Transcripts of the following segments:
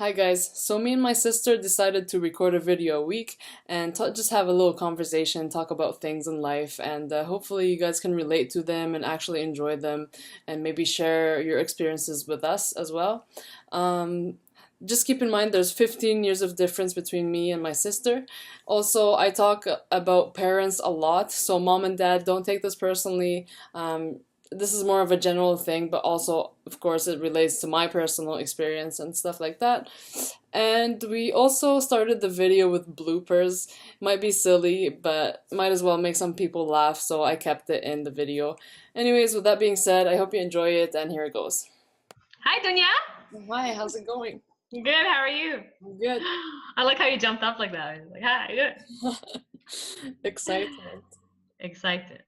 Hi guys, so me and my sister decided to record a video a week and just have a little conversation, talk about things in life, and hopefully you guys can relate to them and actually enjoy them and maybe share your experiences with us as well. Um, just keep in mind there's 15 years of difference between me and my sister. Also, I talk about parents a lot, so mom and dad, don't take this personally. This is more of a general thing, but also, of course, it relates to my personal experience and stuff like that. And we also started the video with bloopers. Might be silly, but might as well make some people laugh, so I kept it in the video. Anyways, with that being said, I hope you enjoy it, and here it goes. Hi, Donia. Hi, how's it going? Good. How are you? Good. I like how you jumped up like that. Like, hi, good. Excitement. Excited.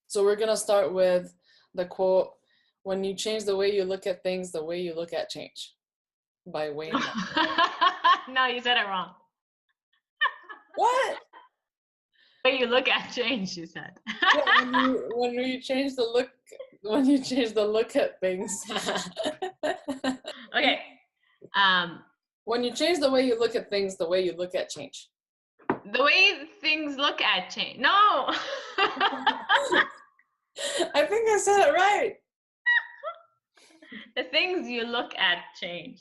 So we're gonna start with the quote, "When you change the way you look at things, the way you look at change," by Wayne. No, you said it wrong. What? Way you look at change, you said. Yeah, when you change the look at things. Okay. When you change the way you look at things, the way you look at change. The way things look at change. No. I think I said it right. The things you look at change.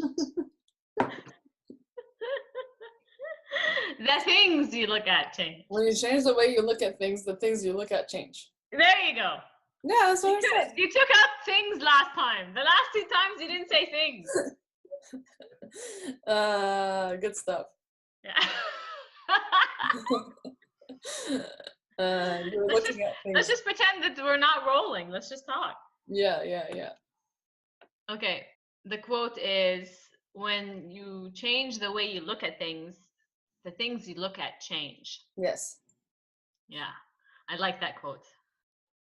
The things you look at change. When you change the way you look at things, the things you look at change. There you go. Yeah, that's what I said. You took out things last time. The last two times you didn't say things. Good stuff. Yeah. You're looking at things. Let's just pretend that we're not rolling. Let's just talk. Yeah. Okay. The quote is, when you change the way you look at things, the things you look at change. Yes. Yeah. I like that quote.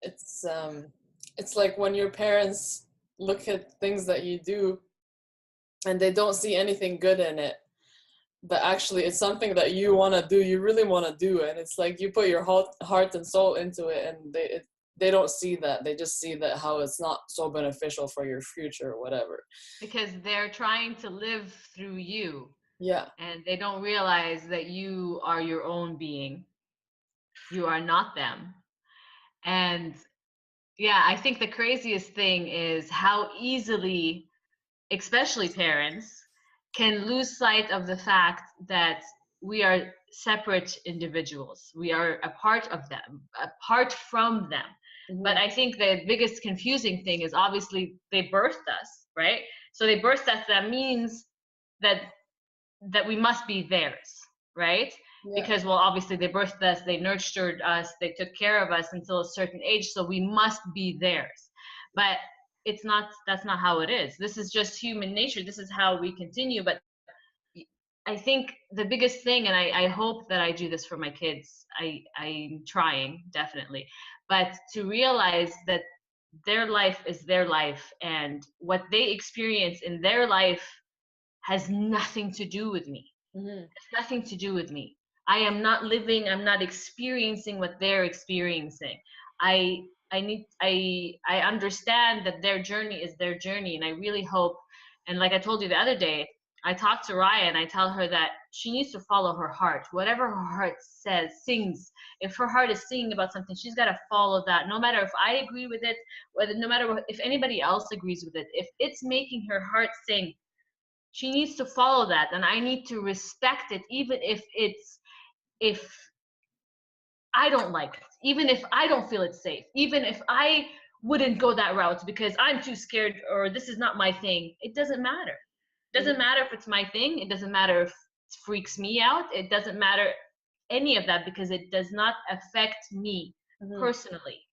It's like when your parents look at things that you do and they don't see anything good in it, but actually it's something that you want to do, you really want to do, and it's like you put your heart and soul into it, and they don't see that. They just see that how it's not so beneficial for your future or whatever. Because they're trying to live through you. Yeah. And they don't realize that you are your own being. You are not them. And yeah, I think the craziest thing is how easily, especially parents, can lose sight of the fact that we are separate individuals. We are a part of them, apart from them. Mm-hmm. But I think the biggest confusing thing is obviously they birthed us, right? So they birthed us, that means that we must be theirs, right? Yeah. Because, well, obviously they birthed us, they nurtured us, they took care of us until a certain age, so we must be theirs. But that's not how it is. This is just human nature. This is how we continue. But I think the biggest thing, and I hope that I do this for my kids, I'm trying, definitely, but to realize that their life is their life, and what they experience in their life has nothing to do with me. Mm-hmm. It's nothing to do with me. I am not living, I'm not experiencing what they're experiencing. I understand that their journey is their journey, and I really hope, and like I told you the other day, I talked to Raya and I tell her that she needs to follow her heart. Whatever her heart says, sings. If her heart is singing about something, she's got to follow that. No matter if I agree with it, whether no matter if anybody else agrees with it, if it's making her heart sing, she needs to follow that, and I need to respect it, even if I don't like it, even if I don't feel it's safe, even if I wouldn't go that route because I'm too scared or this is not my thing. It doesn't matter. It doesn't matter if it's my thing. It doesn't matter if it freaks me out. It doesn't matter any of that, because it does not affect me personally.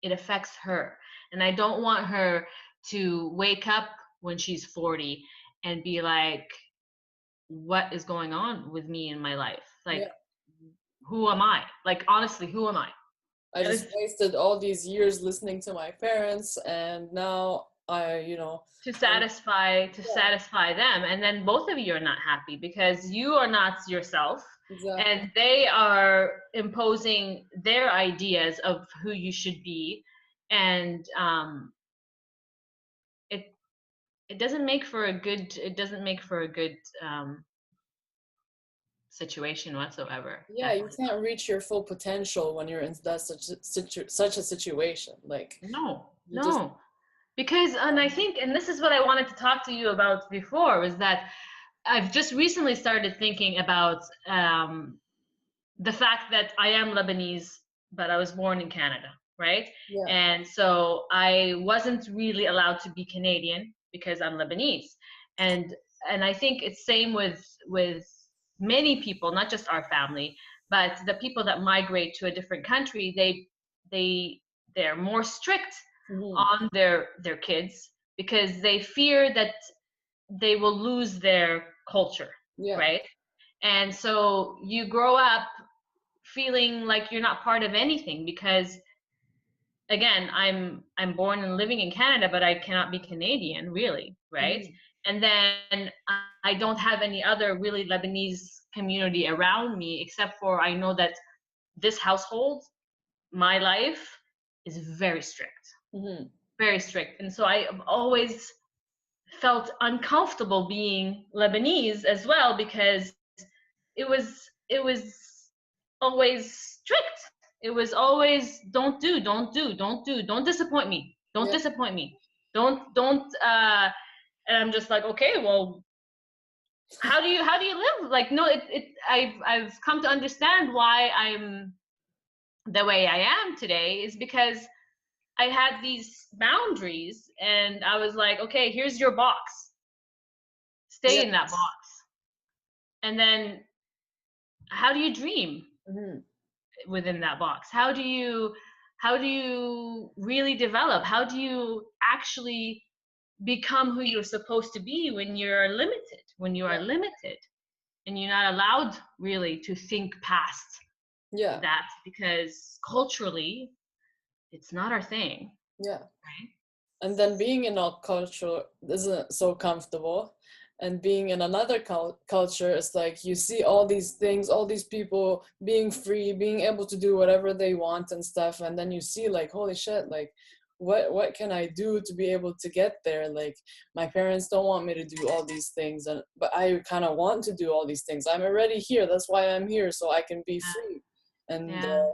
It affects her, and I don't want her to wake up when she's 40 and be like, what is going on with me in my life? Like, who am I? Like, honestly, who am I? I just wasted all these years listening to my parents, and now to satisfy them, and then both of you are not happy because you are not yourself. Exactly. And they are imposing their ideas of who you should be, and it doesn't make for a good, it doesn't make for a good situation whatsoever. Yeah, you Definitely can't reach your full potential when you're in that such a situation. Like not. No, you just no. Because, and I think, and this is what I wanted to talk to you about before, was that I've just recently started thinking about the fact that I am Lebanese, but I was born in Canada, right? yeah. And so I wasn't really allowed to be Canadian because I'm Lebanese. And and I think it's same with many people, not just our family, but the people that migrate to a different country, they they're more strict Hmm. on their kids because they fear that they will lose their culture, Yeah. right? And so you grow up feeling like you're not part of anything because again, I'm born and living in Canada, but I cannot be Canadian really, right? Hmm. And then I don't have any other really Lebanese community around me except for I know that this household, my life is very strict. Hmm. Very strict. And so I always felt uncomfortable being Lebanese as well because it was always strict. It was always don't disappoint me. Don't Yeah. disappoint me. Don't and I'm just like, okay, well, how do you live? Like no, I've come to understand why I'm the way I am today is because I had these boundaries and I was like, okay, here's your box. Yeah. Stay in that box. And then how do you dream Hmm. within that box? How do you really develop? How do you actually become who you're supposed to be when you're limited? When you are Yeah. limited and you're not allowed really to think past Yeah. that because culturally it's not our thing, Yeah. right? And then being in our culture isn't so comfortable, and being in another culture is like you see all these things, all these people being free, being able to do whatever they want and stuff, and then you see like holy shit, like what can I do to be able to get there? Like my parents don't want me to do all these things, and but I kind of want to do all these things. I'm already here, that's why I'm here, so I can be free. And Yeah.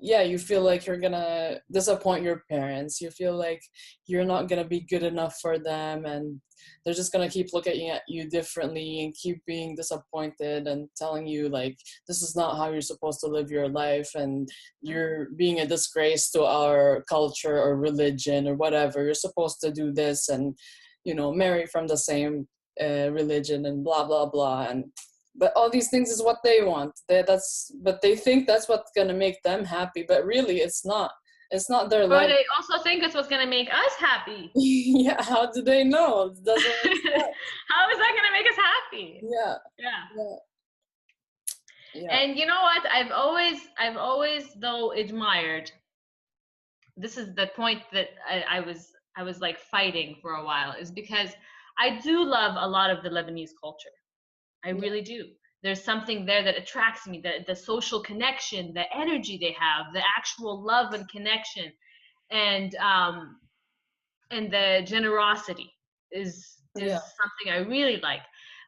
yeah, you feel like you're gonna disappoint your parents, you feel like you're not gonna be good enough for them, and they're just gonna keep looking at you differently and keep being disappointed and telling you like this is not how you're supposed to live your life, and you're being a disgrace to our culture or religion or whatever. You're supposed to do this and marry from the same religion and blah blah blah. And but all these things is what they want. But they think that's what's gonna make them happy, but really it's not. It's not their Or life. they also think it's what's going to make us happy. Yeah, how do they know? It doesn't make sense. How is that going to make us happy? Yeah, Yeah. yeah, yeah, And you know what? I've always though admired. This is the point that I was like fighting for a while is because I do love a lot of the Lebanese culture. I yeah, really do. There's something there that attracts me, the social connection, the energy they have, the actual love and connection, and the generosity is yeah. something I really like.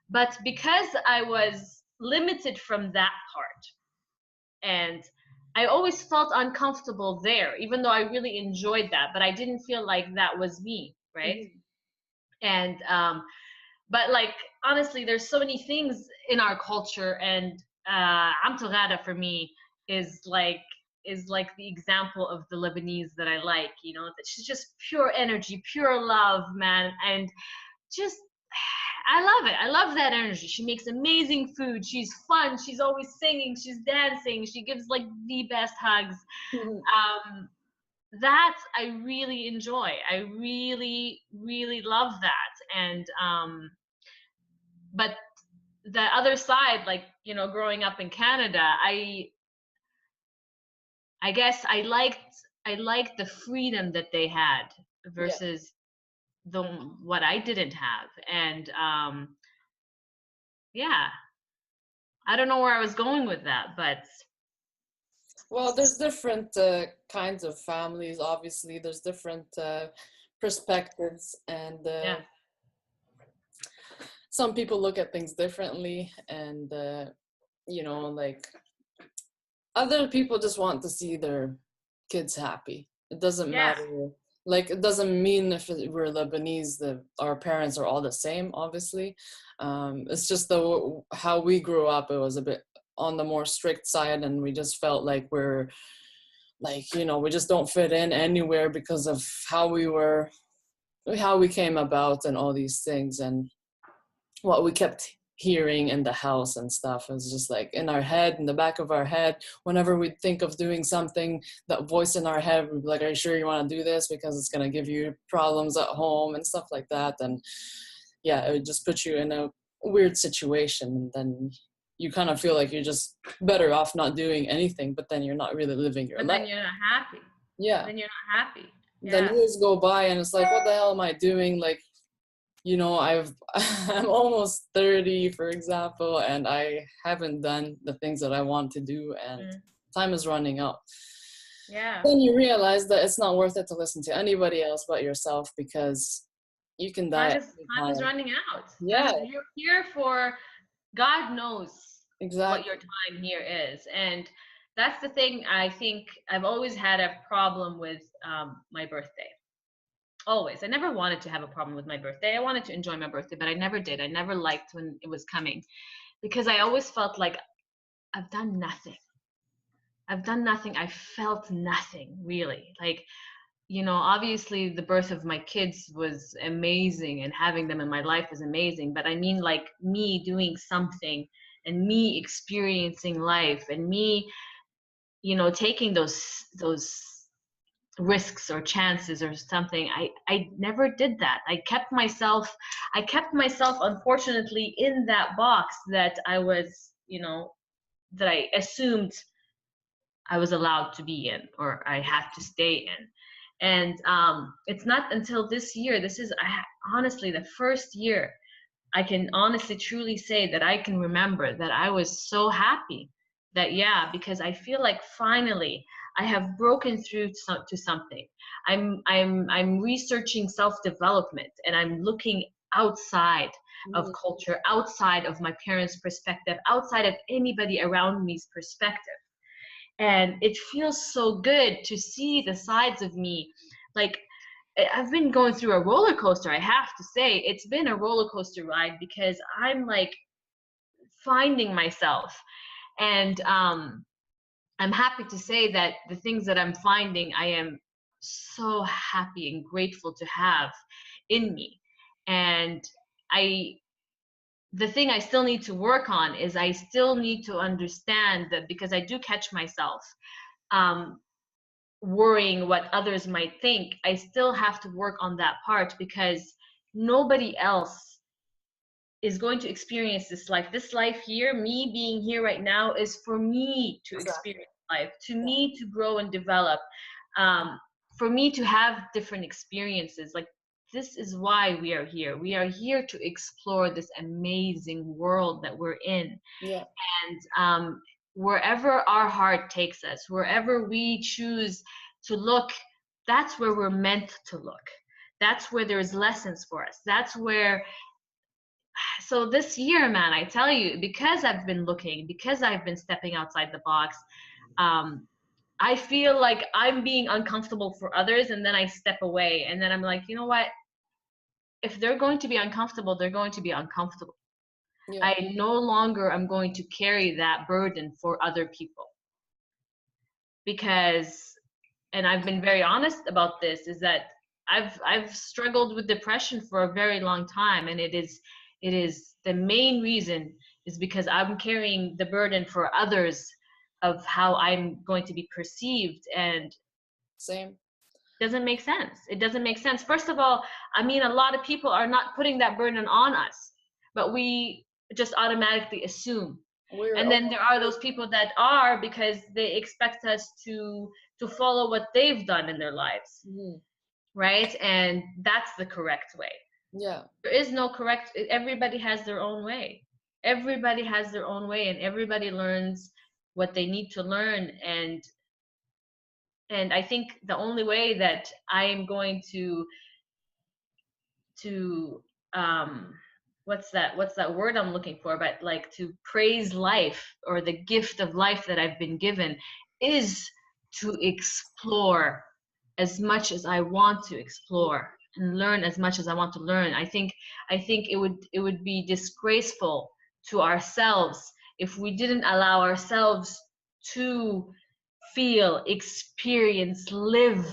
But because I was limited from that part, and I always felt uncomfortable there, even though I really enjoyed that, but I didn't feel like that was me, right? Mhm. And but like honestly, there's so many things in our culture, and Amtogada for me is like is like the example of the Lebanese that I like, that she's just pure energy, pure love, man, and just I love it. I love that energy. She makes amazing food. She's fun. She's always singing. She's dancing. She gives like the best hugs. Mhm. Um, that I really enjoy. I really, really love that. And but the other side, like growing up in Canada, I guess I liked the freedom that they had Yeah. versus the what I didn't have, and yeah, I don't know where I was going with that, but Well, there's different kinds of families. Obviously, there's different perspectives, and Yeah. some people look at things differently, and like other people just want to see their kids happy. It doesn't Yeah. matter. Like, it doesn't mean if we're Lebanese that our parents are all the same, obviously. It's just how we grew up, it was a bit on the more strict side, and we just felt like we're like, we just don't fit in anywhere because of how we came about and all these things, and what we kept hearing in the house and stuff. It was just like in our head, in the back of our head, whenever we'd think of doing something, that voice in our head would be like, are you sure you want to do this, because it's going to give you problems at home and stuff like that. And yeah, it would just put you in a weird situation, and then you kind of feel like you're just better off not doing anything, but then you're not really living your But life. then you're not happy. Yeah. Then you're not happy. Then Yeah. years go by, and it's like, what the hell am I doing? Like, I'm almost 30, for example, and I haven't done the things that I want to do, and Mm. time is running out. Yeah. Then you realize that it's not worth it to listen to anybody else but yourself, because you can die Time at is any time is time. running out. Yeah, You're here for God knows what your exactly. time here is. And that's the thing. I think I've always had a problem with my birthday. Always. I never wanted to have a problem with my birthday. I wanted to enjoy my birthday, but I never did. I never liked when it was coming because I always felt like I've done nothing. I've done nothing. I felt nothing really. Like, obviously the birth of my kids was amazing and having them in my life is amazing. But I mean, like me doing something and me experiencing life and me, taking those risks or chances or something. I never did that. I kept myself unfortunately in that box that I was, that I assumed I was allowed to be in or I had to stay in. And it's not until this year, this is honestly the first year I can honestly truly say that I can remember that I was so happy that, yeah, because I feel like finally I have broken through to something. I'm researching self-development and I'm looking outside of Mhm. culture, outside of my parents' perspective, outside of anybody around me's perspective. And it feels so good to see the sides of me. Like, I've been going through a roller coaster. I have to say it's been a roller coaster ride because I'm like finding myself. And I'm happy to say that the things that I'm finding, I am so happy and grateful to have in me. And I the thing I still need to work on is I still need to understand that, because I do catch myself um, worrying what others might think. I still have to work on that part because nobody else is going to experience this life. This life here, me being here right now, is for me to Exactly. experience life, to Yeah. me to grow and develop, um, for me to have different experiences. Like, this is why we are here. We are here to explore this amazing world that we're in. Yeah. And wherever our heart takes us, wherever we choose to look, that's where we're meant to look. That's where there's lessons for us. That's where, so this year, man, I tell you, because I've been looking, because I've been stepping outside the box, um, I feel like I'm being uncomfortable for others, and then I step away, and then I'm like, you know what? If they're going to be uncomfortable, they're going to be uncomfortable. Yeah. I no longer am going to carry that burden for other people because, and I've been very honest about this, is that I've struggled with depression for a very long time, and it is the main reason is because I'm carrying the burden for others of how I'm going to be perceived, and Same. doesn't make sense. It doesn't make sense. First of all, I mean, a lot of people are not putting that burden on us, but we just automatically assume. We're And then there are those people that are, because they expect us to follow what they've done in their lives, Mhm. right? And that's the correct way. Yeah. There is no correct. Everybody has their own way. Everybody has their own way, and everybody learns what they need to learn. And I think the only way that I am going to to what's that word I'm looking for, but like to praise life or the gift of life that I've been given is to explore as much as I want to explore and learn as much as I want to learn. I think it would be disgraceful to ourselves if we didn't allow ourselves to feel, experience, live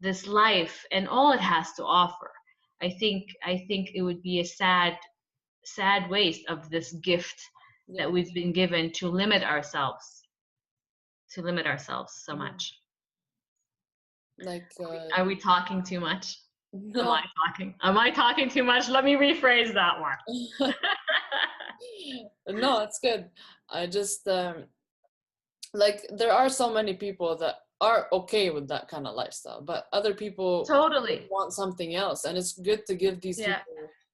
this life and all it has to offer. I think it would be a sad waste of this gift Yeah. that we've been given to limit ourselves so Yeah. much. Like, Are we talking too much? Am I no. talking? Am I talking too much? Let me rephrase that one. No, it's good. I just like there are so many people that are okay with that kind of lifestyle, but other people Totally. want something else, and it's good to give these Yeah.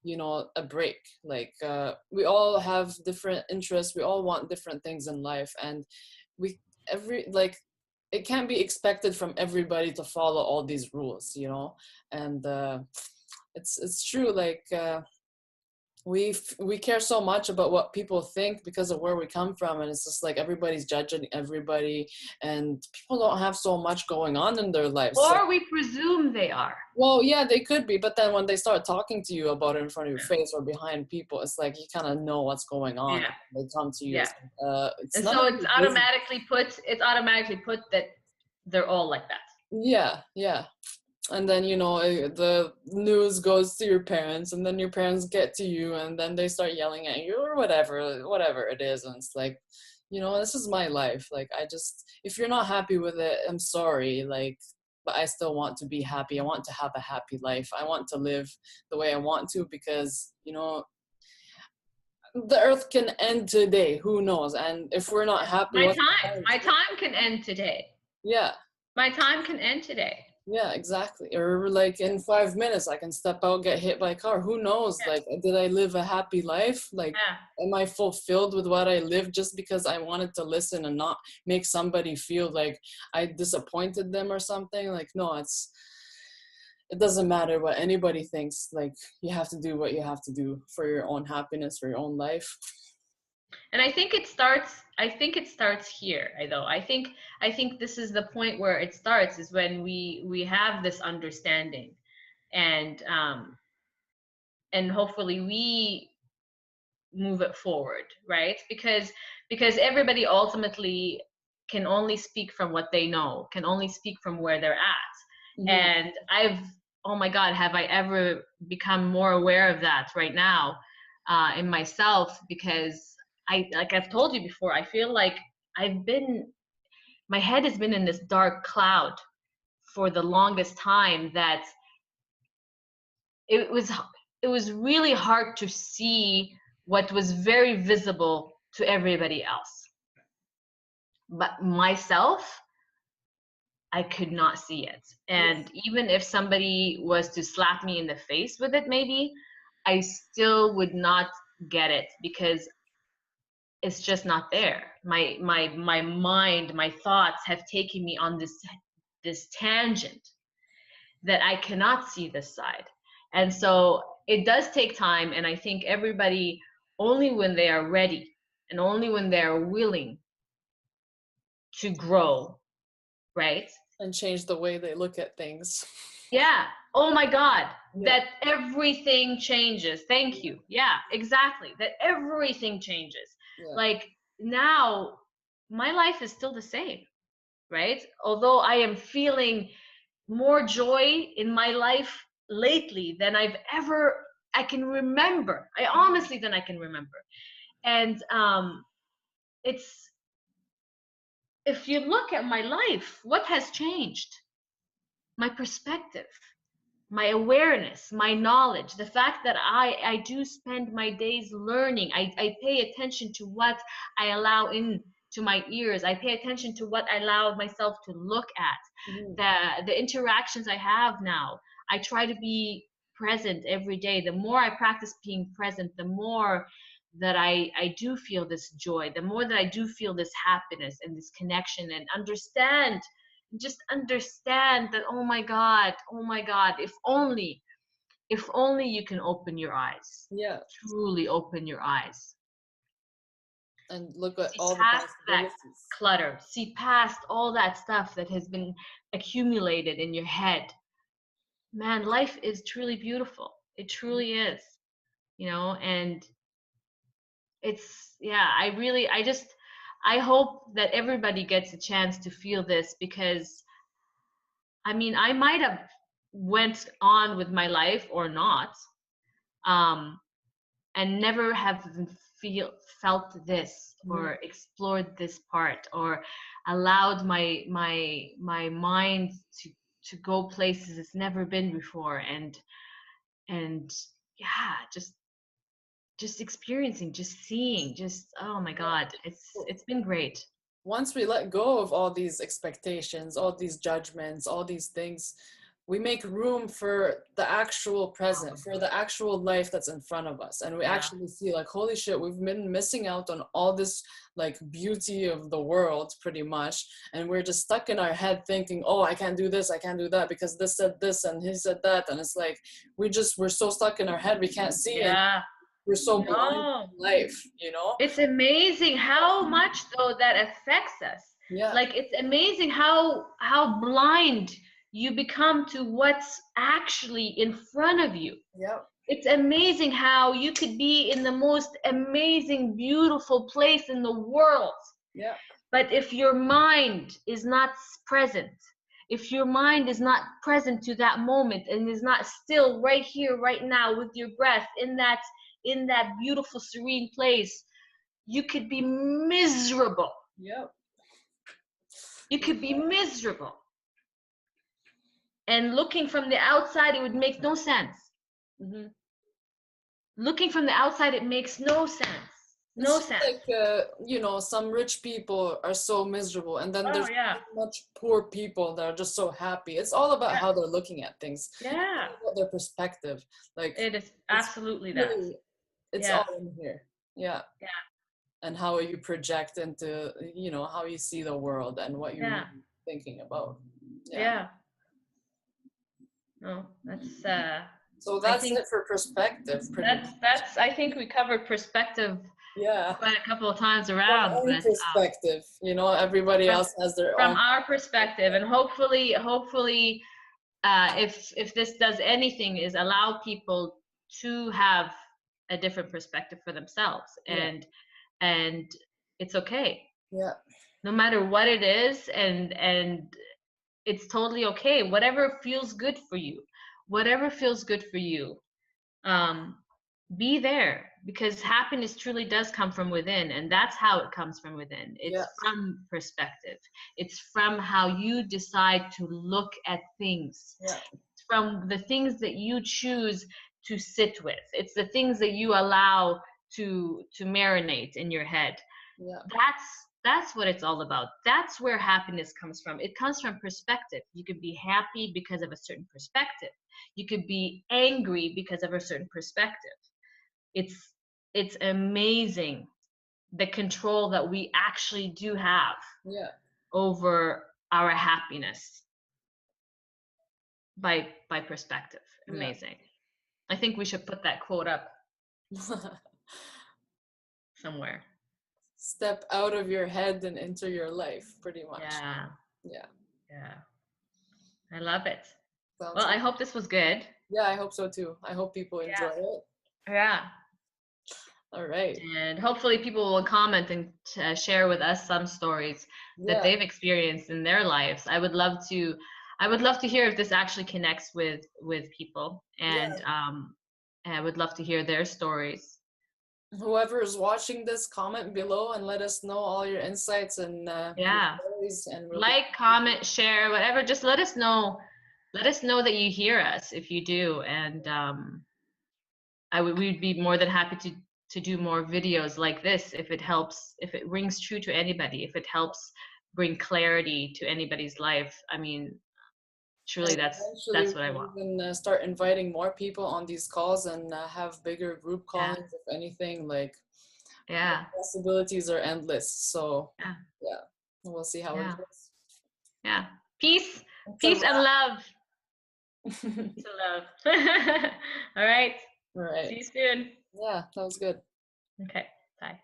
people, a break. Like, we all have different interests, we all want different things in life, and we every like it can't be expected from everybody to follow all these rules. And it's true, like, we care so much about what people think because of where we come from, and it's just like everybody's judging everybody, and people don't have so much going on in their lives. So, Or we presume they are. well, yeah, they could be, but then when they start talking to you about it in front of your face or behind people, it's like you kind of know what's going on. Yeah. They come to you, Yeah. it's And none so of it's your business. automatically put that they're all like that. Yeah, yeah. And then the news goes to your parents, and then your parents get to you, and then they start yelling at you or whatever it is, and it's like, this is my life. Like, if you're not happy with it, I'm sorry, like, but I still want to be happy. I want to have a happy life. I want to live the way I want to, because the earth can end today, who knows? And if we're not happy, My what's the time, point? my time can end today. Yeah. My time can end today. Yeah, exactly. Or like in 5 minutes, I can step out, get hit by a car. Who knows? Yeah. Like, did I live a happy life? Like, Yeah. am I fulfilled with what I lived just because I wanted to listen and not make somebody feel like I disappointed them or something? Like, no, it doesn't matter what anybody thinks. Like, you have to do what you have to do for your own happiness, for your own life. And I think it starts here. I think this is the point where it starts, is when we have this understanding, and hopefully we move it forward, right? Because everybody ultimately can only speak from what they know, can only speak from where they're at. Hmm. And oh my God, have I ever become more aware of that right now, in myself? Because like I've told you before, I feel like my head has been in this dark cloud for the longest time, that it was it was really hard to see what was very visible to everybody else, but myself, I could not see it. Yeah. And even if somebody was to slap me in the face with it, maybe I still would not get it, because it's just not there. My mind, my thoughts have taken me on this tangent that I cannot see this side. And so it does take time. And I think everybody, only when they are ready and only when they are willing to grow, right? And change the way they look at things. Yeah. Oh my God. Yeah. That everything changes. Thank you. Yeah, exactly. That everything changes. Yeah. Like now, my life is still the same, right? Although I am feeling more joy in my life lately than I can remember. I honestly than I can remember. And it's if you look at my life, what has changed? My perspective, my awareness, my knowledge, the fact that I do spend my days learning. I pay attention to what I allow in to my ears. I pay attention to what I allow myself to look at. Mhm. The interactions I have now, I try to be present every day. The more I practice being present, the more that I do feel this joy, the more that I do feel this happiness and this connection, and just understand that, oh my God, if only if only you can open your eyes, Yeah. truly open your eyes. And look at See all the past that possibilities. clutter, see past all that stuff that has been accumulated in your head. Man, life is truly beautiful. It truly is, you know, and it's, yeah, I hope that everybody gets a chance to feel this, because I mean, I might have went on with my life or not, um, and never have felt this Mhm. or explored this part or allowed my mind to go places it's never been before, and yeah, just experiencing, just seeing, just, oh my God, it's been great. Once we let go of all these expectations, all these judgments, all these things, we make room for the actual Oh present, my for God. the actual life that's in front of us. And we Yeah. actually see, like, holy shit, we've been missing out on all this, like, beauty of the world, pretty much. And we're just stuck in our head thinking, oh, I can't do this, I can't do that because this said this and he said that. And it's like, we're so stuck in our head, we can't see, and Yeah. we're so blind No. to life, you know? It's amazing how much though that affects us. Yeah. Like, it's amazing how blind you become to what's actually in front of you. Yeah. It's amazing how you could be in the most amazing, beautiful place in the world, Yeah. but if your mind is not present, if your mind is not present to that moment and is not still right here, right now, with your breath in that beautiful, serene place, you could be miserable. Yep. You could be miserable. And looking from the outside, it would make no sense. Mm-hmm. Looking from the outside, it makes no sense. It's No just sense. like, some rich people are so miserable, and then Oh there's yeah. so much poor people that are just so happy. It's all about Yeah. how they're looking at things. It's Yeah. all about their perspective. Like, It is it's absolutely that. really, it's Yeah. all in here. Yeah. Yeah. And how you project into, how you see the world and what you're Yeah. really thinking about. Yeah. Yeah. No, that's So I that's think it for perspective, pretty much. that's I think we covered perspective Yeah. quite a couple of times From around, any but perspective, everybody from else has their from own. our perspective, and hopefully if this does anything, is allow people to have a different perspective for themselves, Yeah. and it's okay, Yeah. no matter what it is, and it's totally okay, whatever feels good for you, whatever feels good for you. um be there, because happiness truly does come from within, and that's how it comes from within. Yeah. It's from perspective, it's from how you decide to look at things, Yeah. it's from the things that you choose to sit with, it's the things that you allow to marinate in your head. Yeah. That's what it's all about. That's where happiness comes from. It comes from perspective. You could be happy because of a certain perspective, you could be angry because of a certain perspective. It's amazing the control that we actually do have Yeah. over our happiness by perspective. Yeah. Amazing. I think we should put that quote up somewhere. Step out of your head and into your life, pretty much. Yeah. Yeah. Yeah. I love it. Sounds Well, I good. hope this was good. Yeah, I hope so too. I hope people enjoy it. Yeah. All right. And hopefully people will comment and share with us some stories that Yeah. they've experienced in their lives. I would love to hear if this actually connects with people, and Yeah. I would love to hear their stories. Whoever is watching this, comment below and let us know all your insights and your Yeah. stories, and we'll be. Like, comment, share, whatever. Just let us know. Let us know that you hear us if you do, and we'd be more than happy to do more videos like this if it helps, if it rings true to anybody, if it helps bring clarity to anybody's life. I mean, And truly, eventually, that's we what I can want. even start inviting more people on these calls and have bigger group Yeah, callings, if anything. Like, the yeah, possibilities are endless. So, yeah, yeah, we'll see how it yeah, goes. yeah. Peace, It's a peace and wrap. love. to love. All right. All See right. you soon. Yeah, that was good. Okay. Bye.